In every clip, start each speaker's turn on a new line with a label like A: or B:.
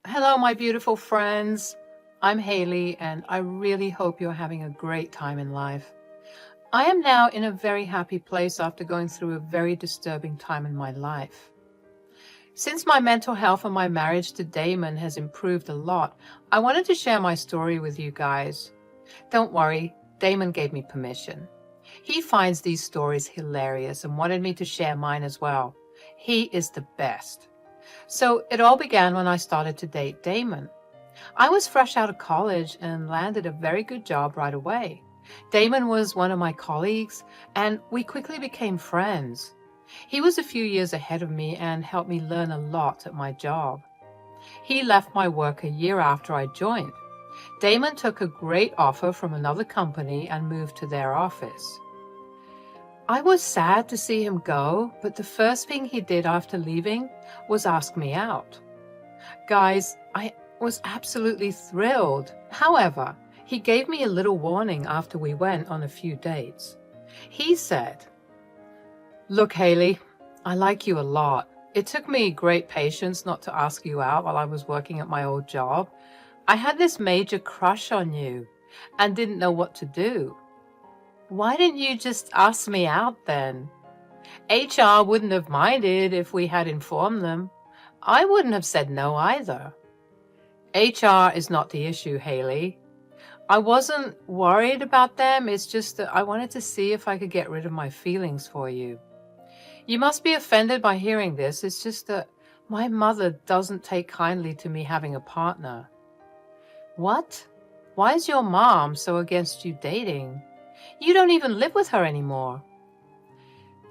A: Hello, my beautiful friends. I'm Haley, and I really hope you're having a great time in life. I am now in a very happy place after going through a very disturbing time in my life. Since my mental health and my marriage to Damon has improved a lot, I wanted to share my story with you guys. Don't worry, Damon gave me permission. He finds these stories hilarious and wanted me to share mine as well. He is the best. So it all began when I started to date Damon. I was fresh out of college and landed a very good job right away. Damon was one of my colleagues, and we quickly became friends. He was a few years ahead of me and helped me learn a lot at my job. He left my work a year after I joined. Damon took a great offer from another company and moved to their office. I was sad to see him go, but the first thing he did after leaving was ask me out. Guys, I was absolutely thrilled. However, he gave me a little warning after we went on a few dates. He said, "Look, Haley, I like you a lot. It took me great patience not to ask you out while I was working at my old job. I had this major crush on you and didn't know what to do. Why didn't you just ask me out then? HR wouldn't have minded if we had informed them. I wouldn't have said no either." HR is not the issue, Haley. I wasn't worried about them. It's just that I wanted to see if I could get rid of my feelings for you. You must be offended by hearing this. It's just that my mother doesn't take kindly to me having a partner. What? Why is your mom so against you dating? You don't even live with her anymore.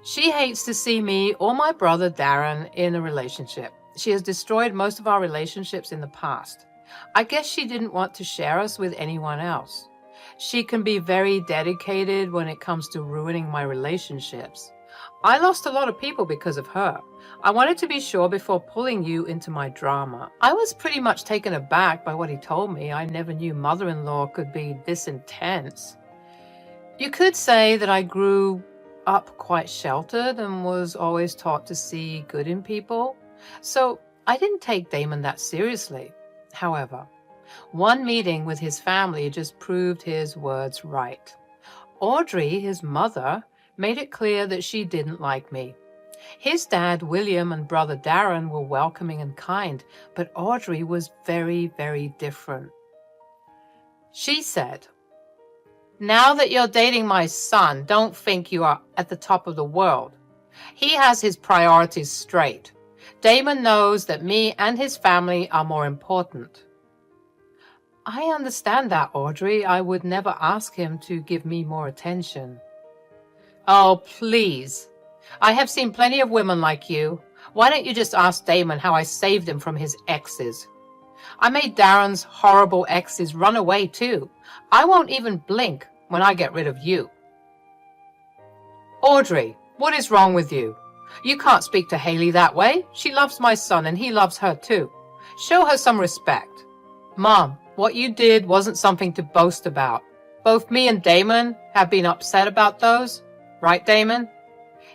A: She hates to see me or my brother Darren in a relationship. She has destroyed most of our relationships in the past. I guess she didn't want to share us with anyone else. She can be very dedicated when it comes to ruining my relationships. I lost a lot of people because of her. I wanted to be sure before pulling you into my drama. I was pretty much taken aback by what he told me. I never knew mother-in-law could be this intense. You could say that I grew up quite sheltered and was always taught to see good in people. So I didn't take Damon that seriously. However, one meeting with his family just proved his words right. Audrey, his mother, made it clear that she didn't like me. His dad, William, and brother Darren were welcoming and kind, but Audrey was very, very different. She said, "Now that you're dating my son, don't think you are at the top of the world. He has his priorities straight. Damon knows that me and his family are more important." I understand that, Audrey. I would never ask him to give me more attention. Oh, please. I have seen plenty of women like you. Why don't you just ask Damon how I saved him from his exes? I made Darren's horrible exes run away too. I won't even blink when I get rid of you. Audrey, what is wrong with you? You can't speak to Haley that way. She loves my son and he loves her too. Show her some respect. Mom, what you did wasn't something to boast about. Both me and Damon have been upset about those. Right, Damon?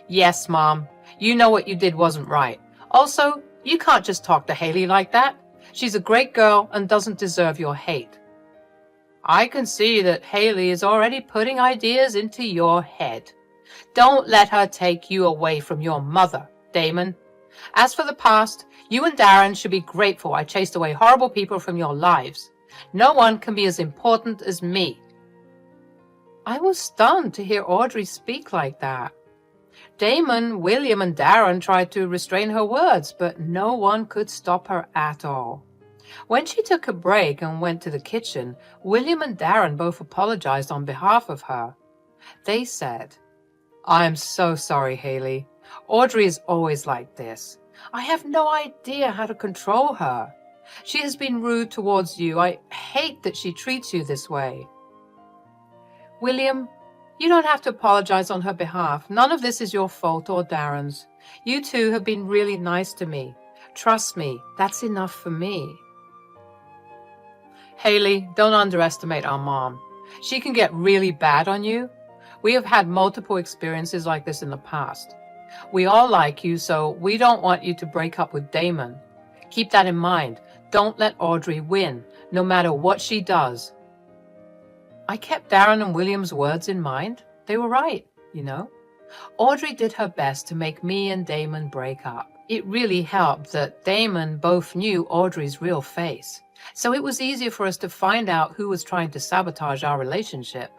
A: Yes, Mom. You know what you did wasn't right. Also, you can't just talk to Haley like that. She's a great girl and doesn't deserve your hate. I can see that Haley is already putting ideas into your head. Don't let her take you away from your mother, Damon. As for the past, you and Darren should be grateful I chased away horrible people from your lives. No one can be as important as me. I was stunned to hear Audrey speak like that. Damon, William, and Darren tried to restrain her words, but no one could stop her at all. When she took a break and went to the kitchen, William and Darren both apologized on behalf of her. They said, "I am so sorry, Haley. Audrey is always like this. I have no idea how to control her. She has been rude towards you. I hate that she treats you this way." William, you don't have to apologize on her behalf. None of this is your fault or Darren's. You two have been really nice to me. Trust me, that's enough for me. Haley, don't underestimate our mom. She can get really bad on you. We have had multiple experiences like this in the past. We all like you, so we don't want you to break up with Damon. Keep that in mind. Don't let Audrey win, no matter what she does. I kept Darren and William's words in mind. They were right, you know. Audrey did her best to make me and Damon break up. It really helped that Damon both knew Audrey's real face, so it was easier for us to find out who was trying to sabotage our relationship.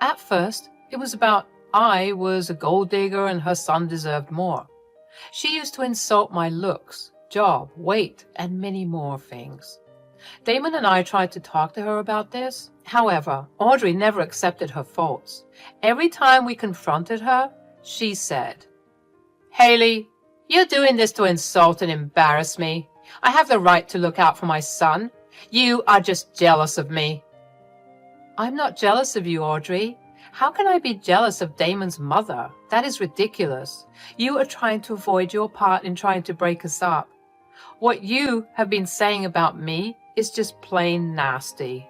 A: At first, it was about I was a gold digger and her son deserved more. She used to insult my looks, job, weight, and many more things. Damon and I tried to talk to her about this. However, Audrey never accepted her faults. Every time we confronted her, she said, "Haley, you're doing this to insult and embarrass me. I have the right to look out for my son. You are just jealous of me." I'm not jealous of you, Audrey. How can I be jealous of Damon's mother? That is ridiculous. You are trying to avoid your part in trying to break us up. What you have been saying about me is just plain nasty.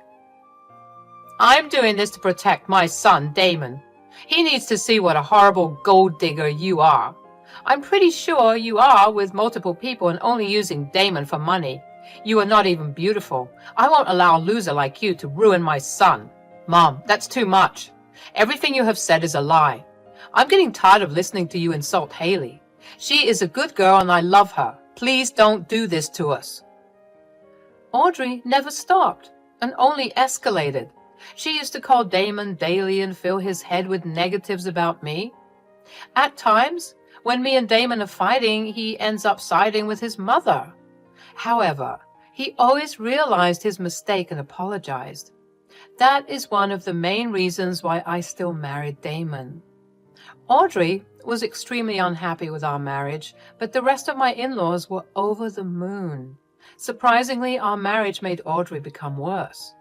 A: I'm doing this to protect my son, Damon. He needs to see what a horrible gold digger you are. I'm pretty sure you are with multiple people and only using Damon for money. You are not even beautiful. I won't allow a loser like you to ruin my son. Mom, that's too much. Everything you have said is a lie. I'm getting tired of listening to you insult Haley. She is a good girl and I love her. Please don't do this to us. Audrey never stopped and only escalated. She used to call Damon daily and fill his head with negatives about me. At times, when me and Damon are fighting, he ends up siding with his mother. However, he always realized his mistake and apologized. That is one of the main reasons why I still married Damon. Audrey was extremely unhappy with our marriage, but the rest of my in-laws were over the moon. Surprisingly, our marriage made Audrey become worse.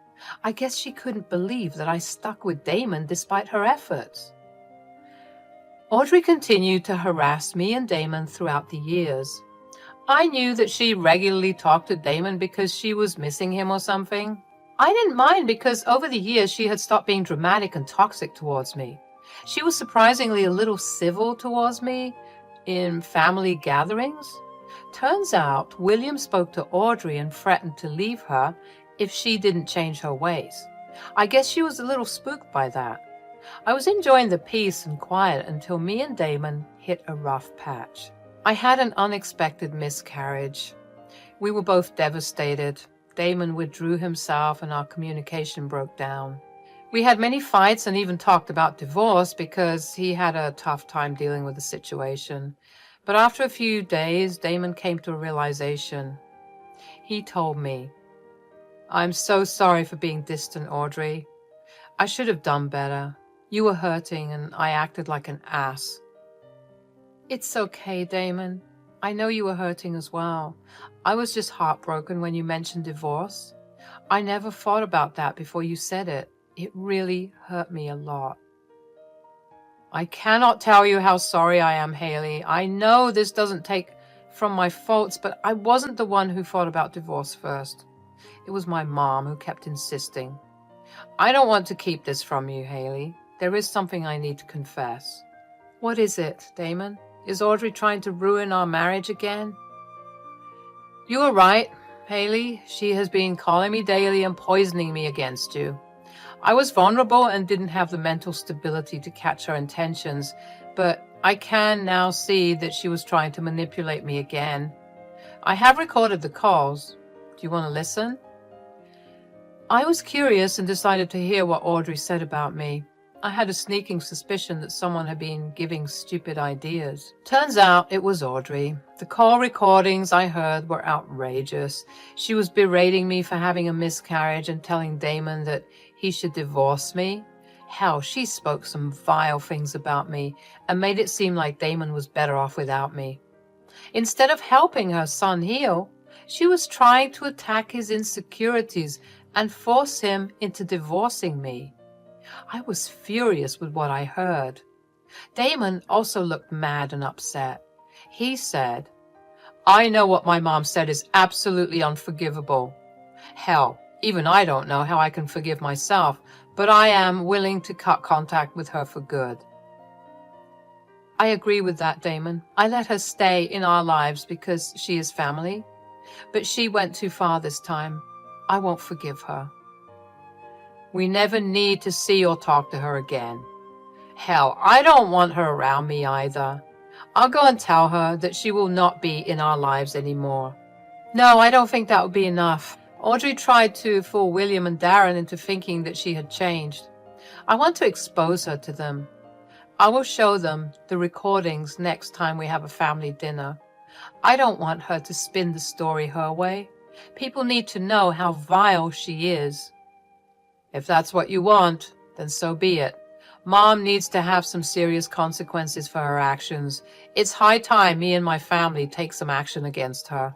A: I guess she couldn't believe that I stuck with Damon despite her efforts. Audrey continued to harass me and Damon throughout the years. I knew that she regularly talked to Damon because she was missing him or something. I didn't mind because over the years she had stopped being dramatic and toxic towards me. She was surprisingly a little civil towards me in family gatherings. Turns out William spoke to Audrey and threatened to leave her if she didn't change her ways. I guess she was a little spooked by that. I was enjoying the peace and quiet until me and Damon hit a rough patch. I had an unexpected miscarriage. We were both devastated. Damon withdrew himself and our communication broke down. We had many fights and even talked about divorce because he had a tough time dealing with the situation. But after a few days, Damon came to a realization. He told me, "I'm so sorry for being distant, Audrey. I should have done better. You were hurting and I acted like an ass." It's okay, Damon. I know you were hurting as well. I was just heartbroken when you mentioned divorce. I never thought about that before you said it. It really hurt me a lot. I cannot tell you how sorry I am, Haley. I know this doesn't take from my faults, but I wasn't the one who thought about divorce first. It was my mom who kept insisting. I don't want to keep this from you, Haley. There is something I need to confess. What is it, Damon? Is Audrey trying to ruin our marriage again? You are right, Haley. She has been calling me daily and poisoning me against you. I was vulnerable and didn't have the mental stability to catch her intentions, but I can now see that she was trying to manipulate me again. I have recorded the calls. Do you want to listen? I was curious and decided to hear what Audrey said about me. I had a sneaking suspicion that someone had been giving stupid ideas. Turns out it was Audrey. The call recordings I heard were outrageous. She was berating me for having a miscarriage and telling Damon that he should divorce me. Hell, she spoke some vile things about me and made it seem like Damon was better off without me. Instead of helping her son heal, she was trying to attack his insecurities and force him into divorcing me. I was furious with what I heard. Damon also looked mad and upset. He said, "I know what my mom said is absolutely unforgivable. Hell, even I don't know how I can forgive myself, but I am willing to cut contact with her for good." I agree with that, Damon. I let her stay in our lives because she is family. But she went too far this time. I won't forgive her. We never need to see or talk to her again. Hell, I don't want her around me either. I'll go and tell her that she will not be in our lives anymore. No, I don't think that would be enough. Audrey tried to fool William and Darren into thinking that she had changed. I want to expose her to them. I will show them the recordings next time we have a family dinner. I don't want her to spin the story her way. People need to know how vile she is. If that's what you want, then so be it. Mom needs to have some serious consequences for her actions. It's high time me and my family take some action against her.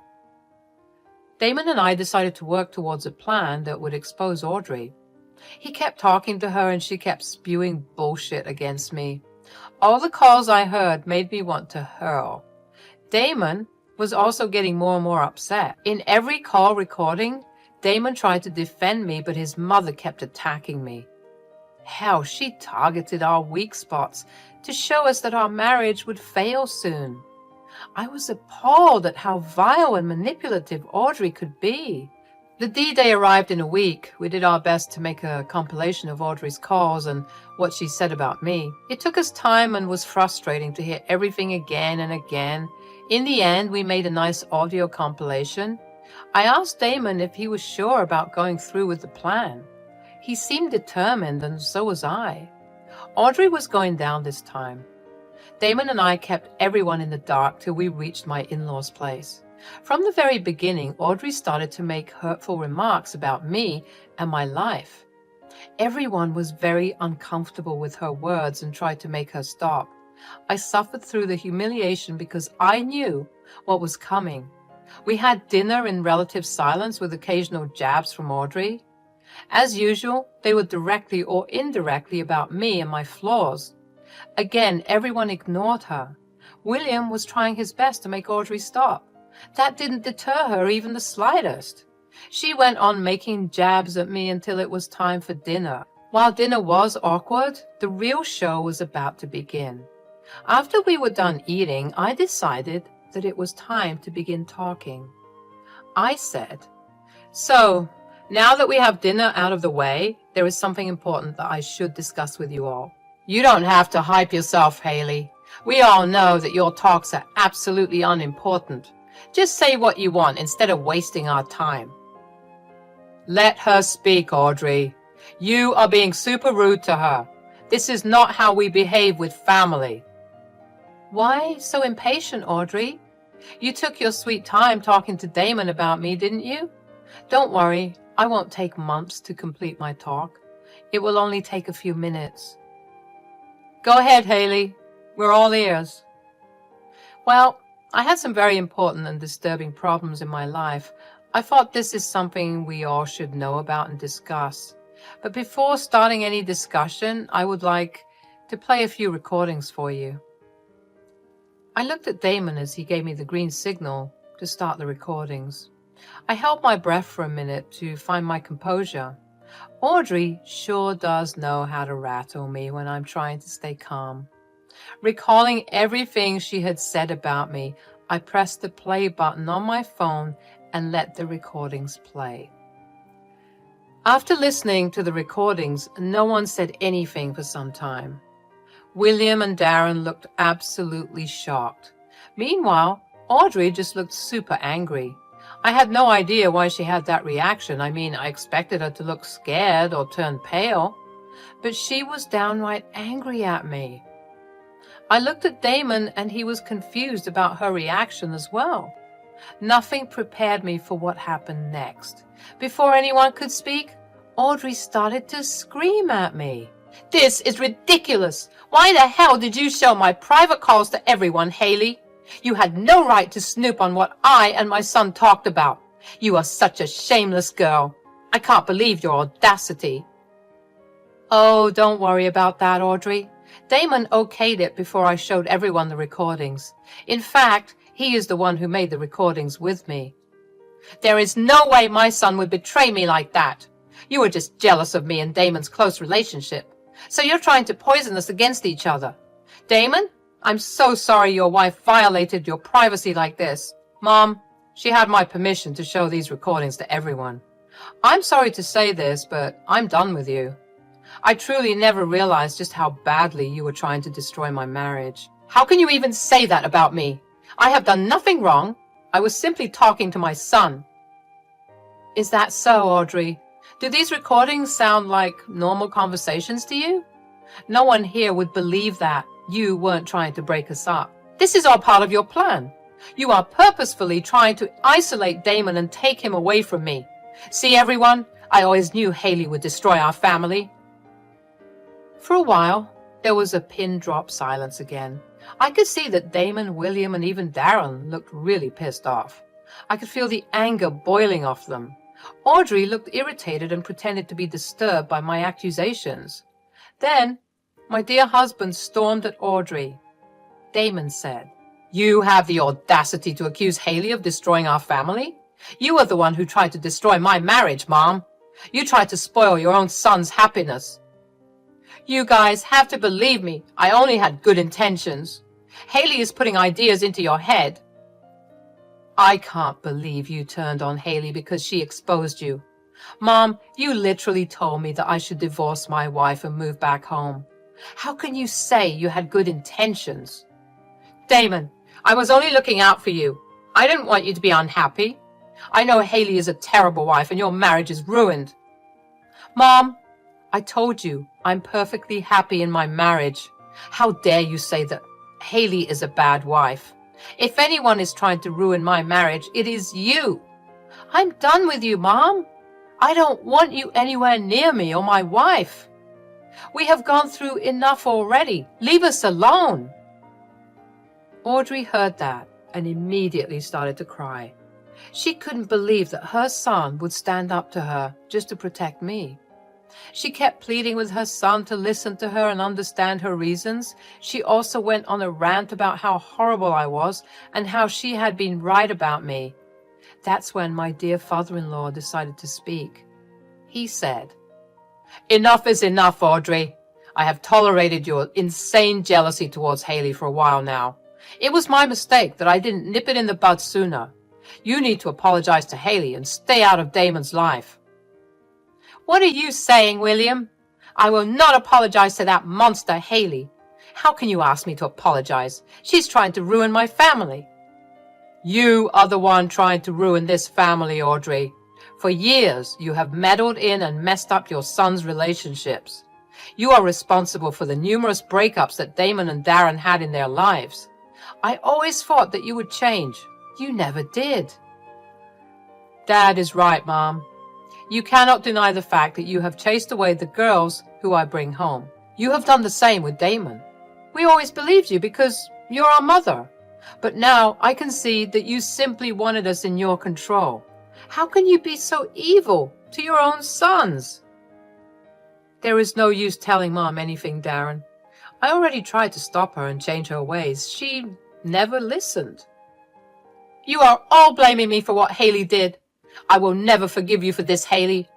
A: Damon and I decided to work towards a plan that would expose Audrey. He kept talking to her and she kept spewing bullshit against me. All the calls I heard made me want to hurl. Damon was also getting more and more upset. In every call recording, Damon tried to defend me, but his mother kept attacking me. Hell, she targeted our weak spots to show us that our marriage would fail soon. I was appalled at how vile and manipulative Audrey could be. The D-Day arrived in a week. We did our best to make a compilation of Audrey's calls and what she said about me. It took us time and was frustrating to hear everything again and again. In the end, we made a nice audio compilation. I asked Damon if he was sure about going through with the plan. He seemed determined, and so was I. Audrey was going down this time. Damon and I kept everyone in the dark till we reached my in-laws' place. From the very beginning, Audrey started to make hurtful remarks about me and my life. Everyone was very uncomfortable with her words and tried to make her stop. I suffered through the humiliation because I knew what was coming. We had dinner in relative silence with occasional jabs from Audrey. As usual, they were directly or indirectly about me and my flaws. Again, everyone ignored her. William was trying his best to make Audrey stop. That didn't deter her even the slightest. She went on making jabs at me until it was time for dinner. While dinner was awkward, the real show was about to begin. After we were done eating, I decided that it was time to begin talking. I said, "So, now that we have dinner out of the way, there is something important that I should discuss with you all. You don't have to hype yourself, Haley. We all know that your talks are absolutely unimportant. Just say what you want instead of wasting our time." Let her speak, Audrey. You are being super rude to her. This is not how we behave with family. Why so impatient, Audrey? You took your sweet time talking to Damon about me, didn't you? Don't worry, I won't take months to complete my talk. It will only take a few minutes. Go ahead, Haley. We're all ears. Well, I had some very important and disturbing problems in my life. I thought this is something we all should know about and discuss. But before starting any discussion, I would like to play a few recordings for you. I looked at Damon as he gave me the green signal to start the recordings. I held my breath for a minute to find my composure. Audrey sure does know how to rattle me when I'm trying to stay calm. Recalling everything she had said about me, I pressed the play button on my phone and let the recordings play. After listening to the recordings, no one said anything for some time. William and Darren looked absolutely shocked. Meanwhile, Audrey just looked super angry. I had no idea why she had that reaction. I mean, I expected her to look scared or turn pale, but she was downright angry at me. I looked at Damon and he was confused about her reaction as well. Nothing prepared me for what happened next. Before anyone could speak, Audrey started to scream at me. "This is ridiculous! Why the hell did you show my private calls to everyone, Haley? You had no right to snoop on what I and my son talked about. You are such a shameless girl. I can't believe your audacity." Oh, don't worry about that, Audrey. Damon okayed it before I showed everyone the recordings. In fact, he is the one who made the recordings with me. There is no way my son would betray me like that. You are just jealous of me and Damon's close relationship. So you're trying to poison us against each other. Damon, I'm so sorry your wife violated your privacy like this. Mom, She had my permission to show these recordings to everyone. I'm sorry to say this, but I'm done with you. I truly never realized just how badly you were trying to destroy my marriage. How can you even say that about me? I have done nothing wrong. I was simply talking to my son. Is that so, Audrey? Do these recordings sound like normal conversations to you? No one here would believe that you weren't trying to break us up. This is all part of your plan. You are purposefully trying to isolate Damon and take him away from me. See, everyone, I always knew Haley would destroy our family. For a while, there was a pin-drop silence again. I could see that Damon, William, and even Darren looked really pissed off. I could feel the anger boiling off them. Audrey looked irritated and pretended to be disturbed by my accusations. Then, my dear husband stormed at Audrey. Damon said, "You have the audacity to accuse Haley of destroying our family? You are the one who tried to destroy my marriage, Mom. You tried to spoil your own son's happiness. You guys have to believe me. I only had good intentions. Haley is putting ideas into your head. I can't believe you turned on Haley because she exposed you. Mom, you literally told me that I should divorce my wife and move back home. How can you say you had good intentions? Damon, I was only looking out for you. I didn't want you to be unhappy. I know Haley is a terrible wife and your marriage is ruined. Mom, I told you I'm perfectly happy in my marriage. How dare you say that Haley is a bad wife? If anyone is trying to ruin my marriage, it is you. I'm done with you, Mom. I don't want you anywhere near me or my wife. We have gone through enough already. Leave us alone. Audrey heard that and immediately started to cry. She couldn't believe that her son would stand up to her just to protect me. She kept pleading with her son to listen to her and understand her reasons. She also went on a rant about how horrible I was and how she had been right about me. That's when my dear father-in-law decided to speak. He said, "Enough is enough, Audrey. I have tolerated your insane jealousy towards Haley for a while now. It was my mistake that I didn't nip it in the bud sooner. You need to apologize to Haley and stay out of Damon's life." What are you saying, William? I will not apologize to that monster, Haley. How can you ask me to apologize? She's trying to ruin my family. You are the one trying to ruin this family, Audrey. For years, you have meddled in and messed up your son's relationships. You are responsible for the numerous breakups that Damon and Darren had in their lives. I always thought that you would change. You never did. Dad is right, Mom. You cannot deny the fact that you have chased away the girls who I bring home. You have done the same with Damon. We always believed you because you're our mother. But now I can see that you simply wanted us in your control. How can you be so evil to your own sons? There is no use telling Mom anything, Darren. I already tried to stop her and change her ways. She never listened. You are all blaming me for what Haley did. I will never forgive you for this, Haley.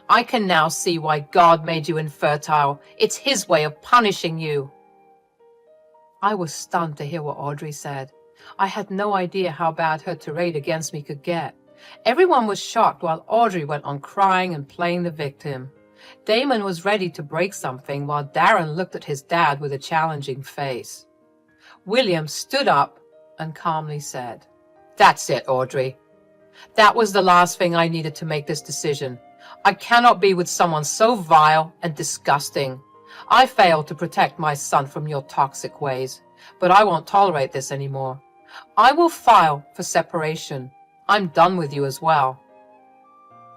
A: I can now see why God made you infertile. It's his way of punishing you. I was stunned to hear what Audrey said. I had no idea how bad her tirade against me could get. Everyone was shocked while Audrey went on crying and playing the victim. Damon was ready to break something while Darren looked at his dad with a challenging face. William stood up and calmly said, "That's it, Audrey. That was the last thing I needed to make this decision. I cannot be with someone so vile and disgusting. I failed to protect my son from your toxic ways, but I won't tolerate this anymore. I will file for separation. I'm done with you as well.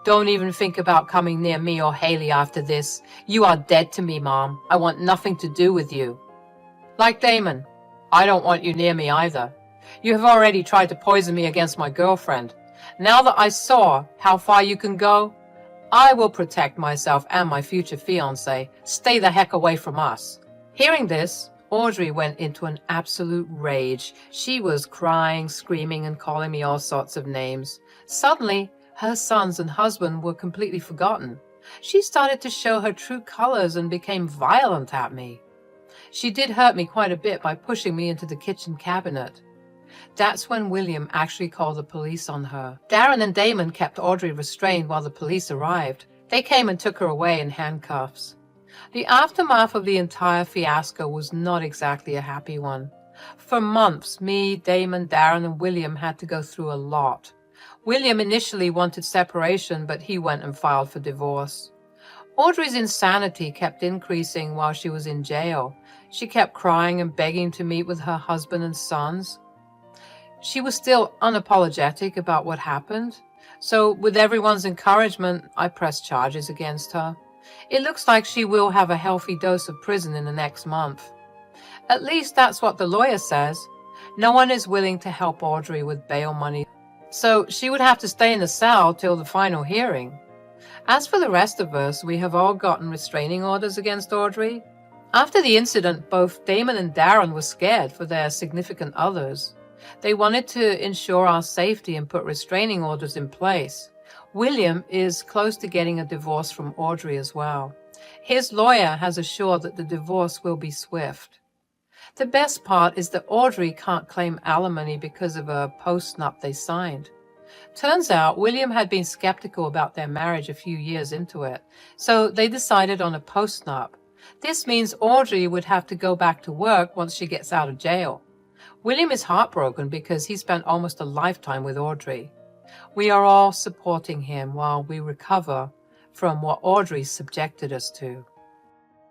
A: Don't even think about coming near me or Haley after this. You are dead to me, Mom. I want nothing to do with you. Like Damon, I don't want you near me either. You have already tried to poison me against my girlfriend. Now that I saw how far you can go, I will protect myself and my future fiancé. Stay the heck away from us." Hearing this, Audrey went into an absolute rage. She was crying, screaming, and calling me all sorts of names. Suddenly, her sons and husband were completely forgotten. She started to show her true colors and became violent at me. She did hurt me quite a bit by pushing me into the kitchen cabinet. That's when William actually called the police on her. Darren and Damon kept Audrey restrained while the police arrived. They came and took her away in handcuffs. The aftermath of the entire fiasco was not exactly a happy one. For months, me, Damon, Darren, and William had to go through a lot. William initially wanted separation, but he went and filed for divorce. Audrey's insanity kept increasing while she was in jail. She kept crying and begging to meet with her husband and sons. She was still unapologetic about what happened. So with everyone's encouragement, I pressed charges against her. It looks like she will have a healthy dose of prison in the next month. At least that's what the lawyer says. No one is willing to help Audrey with bail money, so she would have to stay in the cell till the final hearing. As for the rest of us, we have all gotten restraining orders against Audrey. After the incident, both Damon and Darren were scared for their significant others. They wanted to ensure our safety and put restraining orders in place. William is close to getting a divorce from Audrey as well. His lawyer has assured that the divorce will be swift. The best part is that Audrey can't claim alimony because of a post-nup they signed. Turns out William had been skeptical about their marriage a few years into it, so they decided on a post-nup. This means Audrey would have to go back to work once she gets out of jail. William is heartbroken because he spent almost a lifetime with Audrey. We are all supporting him while we recover from what Audrey subjected us to.